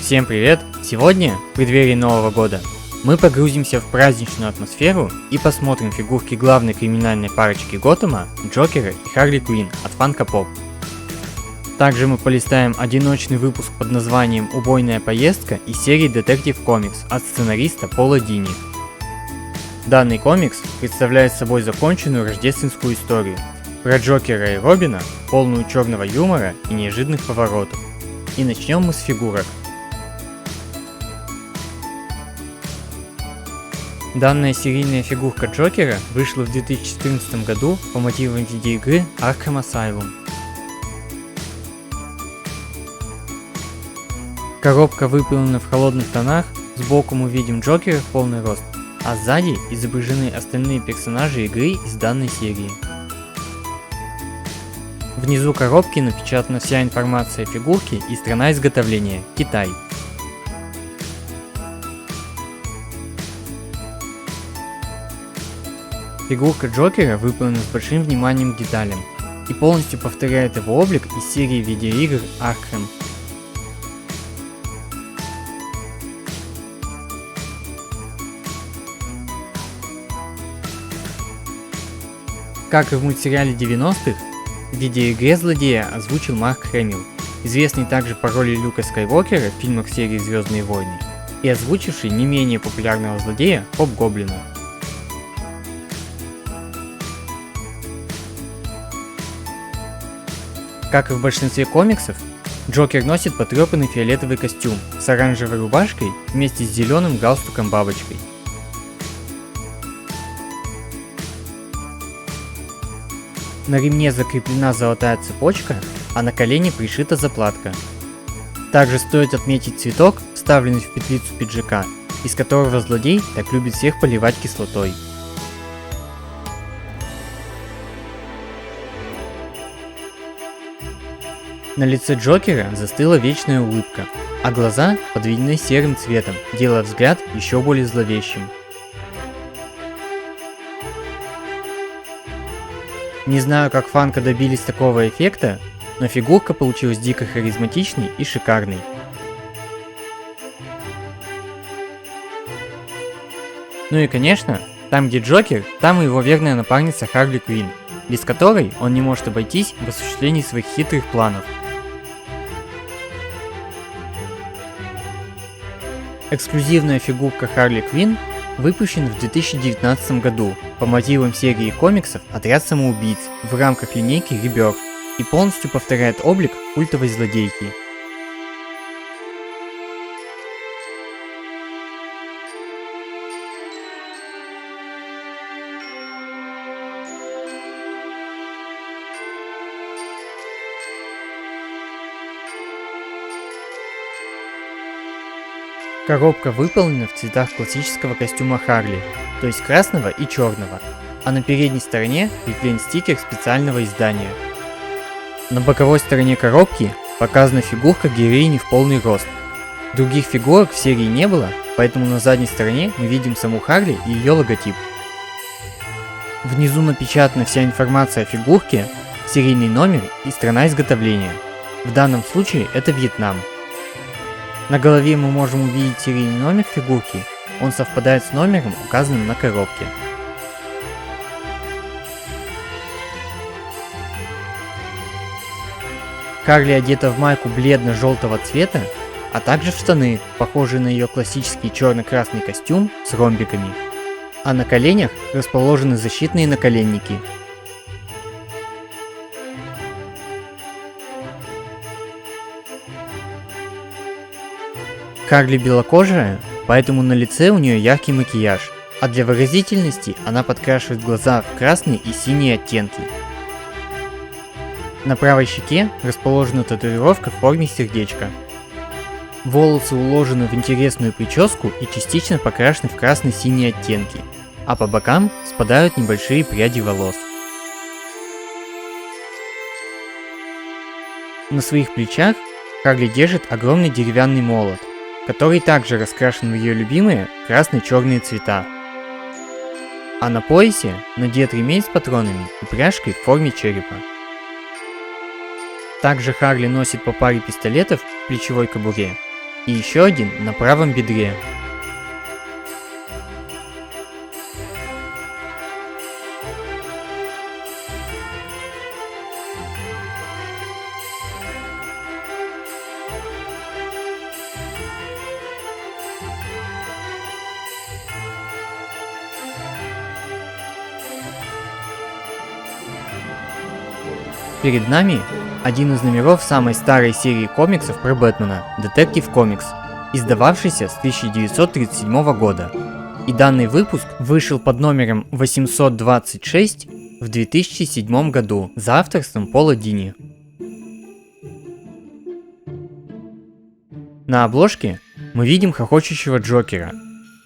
Всем привет! Сегодня, в преддверии Нового года, мы погрузимся в праздничную атмосферу и посмотрим фигурки главной криминальной парочки Готэма, Джокера и Харли Квинн от Funko Pop. Также мы полистаем одиночный выпуск под названием «Убойная поездка» из серии Detective Comics от сценариста Пола Дини. Данный комикс представляет собой законченную рождественскую историю про Джокера и Робина, полную черного юмора и неожиданных поворотов. И начнем мы с фигурок. Данная серийная фигурка Джокера вышла в 2014 году по мотивам видеоигры Arkham Asylum. Коробка выполнена в холодных тонах, сбоку мы видим Джокера в полный рост, а сзади изображены остальные персонажи игры из данной серии. Внизу коробки напечатана вся информация о фигурке и страна изготовления – Китай. Фигурка Джокера выполнена с большим вниманием к деталям и полностью повторяет его облик из серии видеоигр Arkham. Как и в мультсериале 90-х, в видеоигре злодея озвучил Марк Хэмилл, известный также по роли Люка Скайуокера в фильмах серии «Звездные войны» и озвучивший не менее популярного злодея Хоб-Гоблина. Как и в большинстве комиксов, Джокер носит потрепанный фиолетовый костюм с оранжевой рубашкой вместе с зеленым галстуком-бабочкой. На ремне закреплена золотая цепочка, а на колене пришита заплатка. Также стоит отметить цветок, вставленный в петлицу пиджака, из которого злодей так любит всех поливать кислотой. На лице Джокера застыла вечная улыбка, а глаза подведены серым цветом, делая взгляд еще более зловещим. Не знаю, как Funko добились такого эффекта, но фигурка получилась дико харизматичной и шикарной. Ну и конечно, там где Джокер, там и его верная напарница Харли Квинн, без которой он не может обойтись в осуществлении своих хитрых планов. Эксклюзивная фигурка Харли Квинн выпущена в 2019 году по мотивам серии комиксов «Отряд самоубийц» в рамках линейки Rebirth и полностью повторяет облик культовой злодейки. Коробка выполнена в цветах классического костюма Харли, то есть красного и черного, а на передней стороне приклеен стикер специального издания. На боковой стороне коробки показана фигурка героини в полный рост. Других фигурок в серии не было, поэтому на задней стороне мы видим саму Харли и ее логотип. Внизу напечатана вся информация о фигурке, серийный номер и страна изготовления. В данном случае это Вьетнам. На голове мы можем увидеть серийный номер фигурки, он совпадает с номером, указанным на коробке. Харли одета в майку бледно-желтого цвета, а также в штаны, похожие на ее классический черно-красный костюм с ромбиками, а на коленях расположены защитные наколенники. Харли белокожая, поэтому на лице у нее яркий макияж, а для выразительности она подкрашивает глаза в красные и синие оттенки. На правой щеке расположена татуировка в форме сердечка. Волосы уложены в интересную прическу и частично покрашены в красно-синие оттенки, а по бокам спадают небольшие пряди волос. На своих плечах Харли держит огромный деревянный молот, который также раскрашен в ее любимые красно-черные цвета. А на поясе надет ремень с патронами и пряжкой в форме черепа. Также Харли носит по паре пистолетов в плечевой кобуре. и еще один на правом бедре. Перед нами один из номеров самой старой серии комиксов про Бэтмена Detective Comics, издававшийся с 1937 года. И данный выпуск вышел под номером 826 в 2007 году за авторством Пола Дини. На обложке мы видим хохочущего Джокера,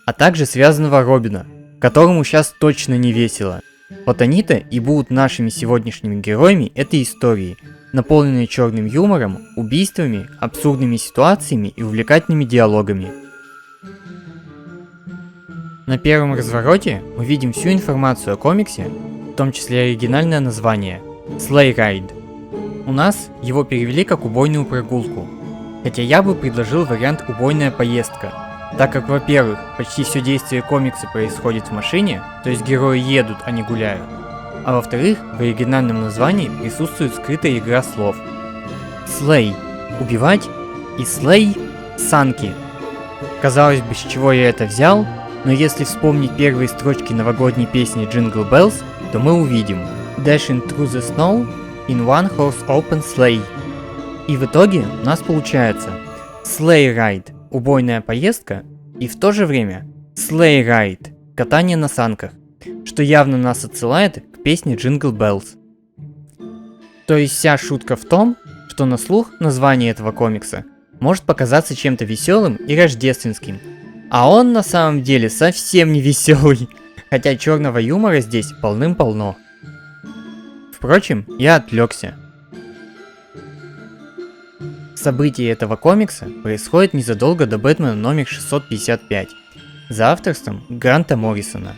а также связанного Робина, которому сейчас точно не весело. Вот они-то и будут нашими сегодняшними героями этой истории, наполненной черным юмором, убийствами, абсурдными ситуациями и увлекательными диалогами. На первом развороте мы видим всю информацию о комиксе, в том числе оригинальное название – Sleigh Ride. У нас его перевели как «убойную прогулку», хотя я бы предложил вариант «убойная поездка», так как, во-первых, почти все действие комикса происходит в машине, то есть герои едут, а не гуляют, а во-вторых, в оригинальном названии присутствует скрытая игра слов. Слей – убивать, и слей – санки. Казалось бы, с чего я это взял, но если вспомнить первые строчки новогодней песни Jingle Bells, то мы увидим Dashing through the snow in one horse open sleigh. И в итоге у нас получается Sleigh Ride – убойная поездка, и в то же время Sleigh Ride – катание на санках, что явно нас отсылает к песне Jingle Bells. То есть вся шутка в том, что на слух название этого комикса может показаться чем-то веселым и рождественским, а он на самом деле совсем не веселый, хотя черного юмора здесь полным-полно. Впрочем, я отвлекся. События этого комикса происходят незадолго до Бэтмена номер 655 за авторством Гранта Моррисона,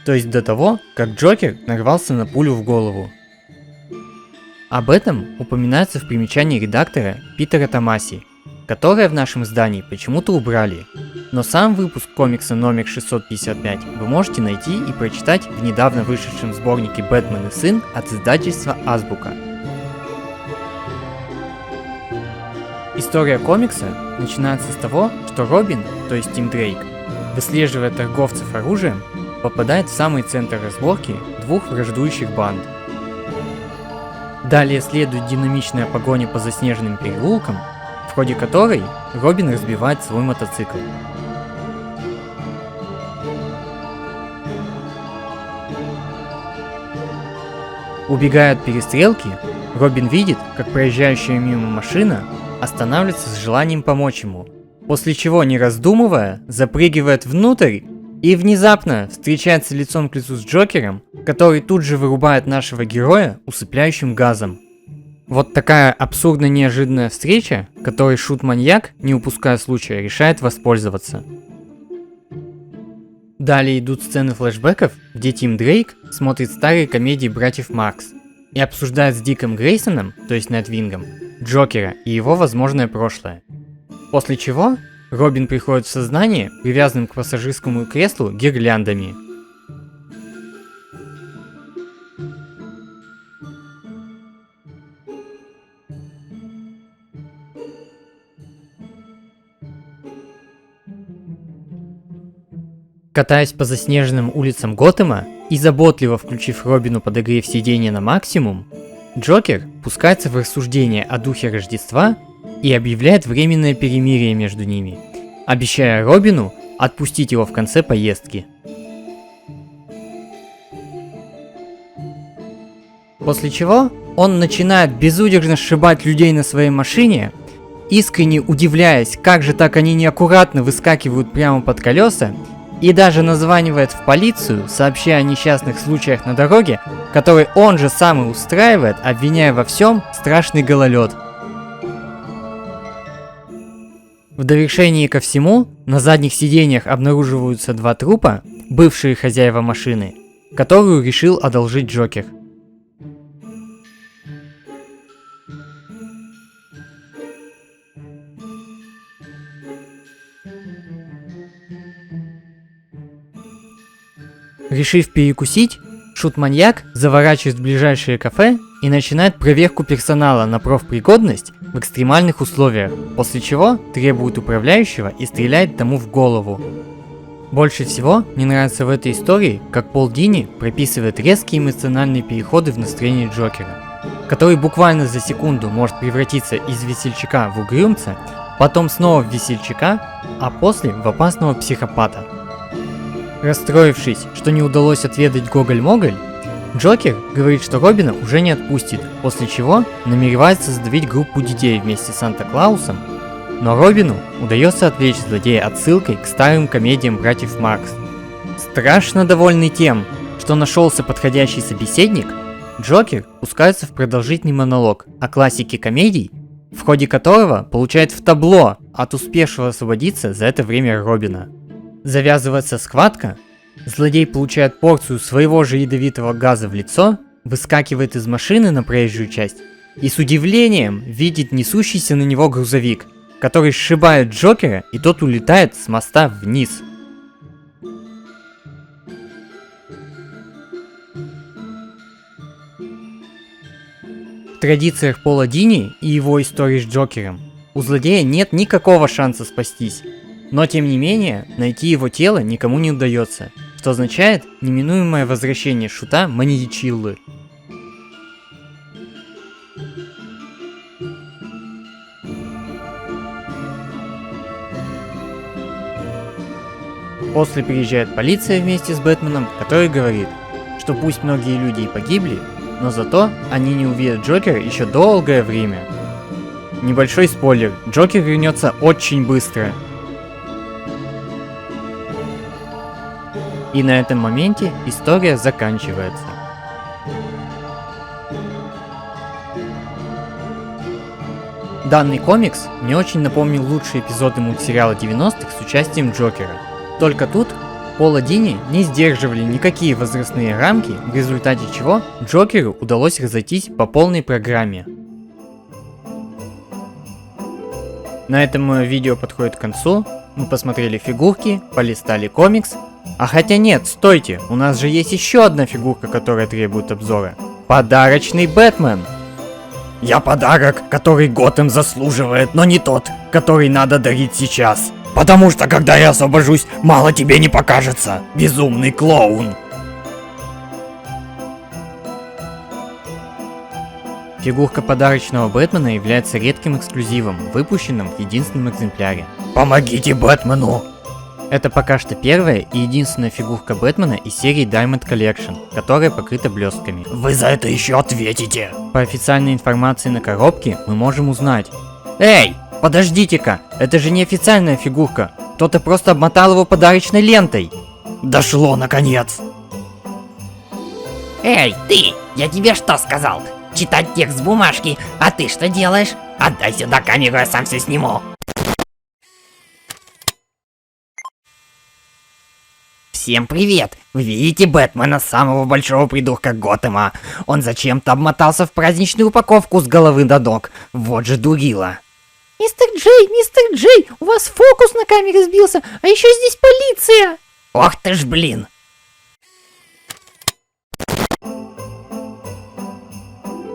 то есть до того, как Джокер нарвался на пулю в голову. Об этом упоминается в примечании редактора Питера Томаси, которое в нашем издании почему-то убрали, но сам выпуск комикса номер 655 вы можете найти и прочитать в недавно вышедшем сборнике «Бэтмен и сын» от издательства Азбука. История комикса начинается с того, что Робин, то есть Тим Дрейк, выслеживая торговцев оружием, попадает в самый центр разборки двух враждующих банд. Далее следует динамичная погоня по заснеженным переулкам, в ходе которой Робин разбивает свой мотоцикл. Убегая от перестрелки, Робин видит, как проезжающая мимо машина останавливается с желанием помочь ему, после чего, не раздумывая, запрыгивает внутрь и внезапно встречается лицом к лицу с Джокером, который тут же вырубает нашего героя усыпляющим газом. Вот такая абсурдно неожиданная встреча, которой шут-маньяк, не упуская случая, решает воспользоваться. Далее идут сцены флешбеков, где Тим Дрейк смотрит старые комедии братьев Маркс и обсуждает с Диком Грейсоном, то есть Найтвингом, Джокера и его возможное прошлое. После чего Робин приходит в сознание, привязанным к пассажирскому креслу гирляндами. Катаясь по заснеженным улицам Готэма и заботливо включив Робину подогрев сиденья на максимум, Джокер пускается в рассуждения о духе Рождества и объявляет временное перемирие между ними, обещая Робину отпустить его в конце поездки. После чего он начинает безудержно сшибать людей на своей машине, искренне удивляясь, как же так они неаккуратно выскакивают прямо под колеса, и даже названивает в полицию, сообщая о несчастных случаях на дороге, который он же сам и устраивает, обвиняя во всем страшный гололед. В довершении ко всему, на задних сиденьях обнаруживаются два трупа, бывшие хозяева машины, которую решил одолжить Джокер. Решив перекусить, шут-маньяк заворачивает в ближайшее кафе и начинает проверку персонала на профпригодность в экстремальных условиях, после чего требует управляющего и стреляет тому в голову. Больше всего мне нравится в этой истории, как Пол Дини прописывает резкие эмоциональные переходы в настроение Джокера, который буквально за секунду может превратиться из весельчака в угрюмца, потом снова в весельчака, а после в опасного психопата. Расстроившись, что не удалось отведать Гоголь-Моголь, Джокер говорит, что Робина уже не отпустит, после чего намеревается задавить группу детей вместе с Санта-Клаусом, но Робину удается отвлечь злодея отсылкой к старым комедиям братьев Маркс. Страшно довольный тем, что нашелся подходящий собеседник, Джокер пускается в продолжительный монолог о классике комедий, в ходе которого получает в табло от успевшего освободиться за это время Робина. Завязывается схватка, злодей получает порцию своего же ядовитого газа в лицо, выскакивает из машины на проезжую часть и с удивлением видит несущийся на него грузовик, который сшибает Джокера, и тот улетает с моста вниз. В традициях Пола Дини и его истории с Джокером у злодея нет никакого шанса спастись, но тем не менее найти его тело никому не удается, что означает неминуемое возвращение шута Маньячиллы. После приезжает полиция вместе с Бэтменом, который говорит, что пусть многие люди и погибли, но зато они не увидят Джокера еще долгое время. Небольшой спойлер, Джокер вернется очень быстро. И на этом моменте история заканчивается. Данный комикс мне очень напомнил лучшие эпизоды мультсериала 90-х с участием Джокера. Только тут Пола Дини не сдерживали никакие возрастные рамки, в результате чего Джокеру удалось разойтись по полной программе. На этом мое видео подходит к концу. Мы посмотрели фигурки, полистали комикс. А хотя нет, стойте, у нас же есть еще одна фигурка, которая требует обзора. Подарочный Бэтмен. Я подарок, который Готэм заслуживает, но не тот, который надо дарить сейчас. Потому что когда я освобожусь, мало тебе не покажется, безумный клоун. Фигурка подарочного Бэтмена является редким эксклюзивом, выпущенным в единственном экземпляре. Помогите Бэтмену! Это пока что первая и единственная фигурка Бэтмена из серии Diamond Collection, которая покрыта блестками. Вы за это еще ответите! По официальной информации на коробке мы можем узнать. Эй, подождите-ка, это же не официальная фигурка, кто-то просто обмотал его подарочной лентой. Дошло наконец! Эй, ты! Я тебе что сказал? Читать текст с бумажки, а ты что делаешь? Отдай сюда камеру, я сам все сниму. Всем привет! Вы видите Бэтмена, самого большого придурка Готэма. Он зачем-то обмотался в праздничную упаковку с головы до ног. Вот же дурила. Мистер Джей, у вас фокус на камере сбился, а еще здесь полиция! Ох ты ж блин!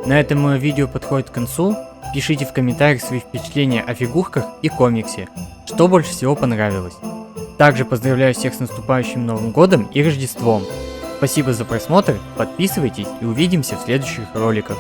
На этом мое видео подходит к концу. Пишите в комментариях свои впечатления о фигурках и комиксе, что больше всего понравилось. Также поздравляю всех с наступающим Новым Годом и Рождеством. Спасибо за просмотр, подписывайтесь и увидимся в следующих роликах.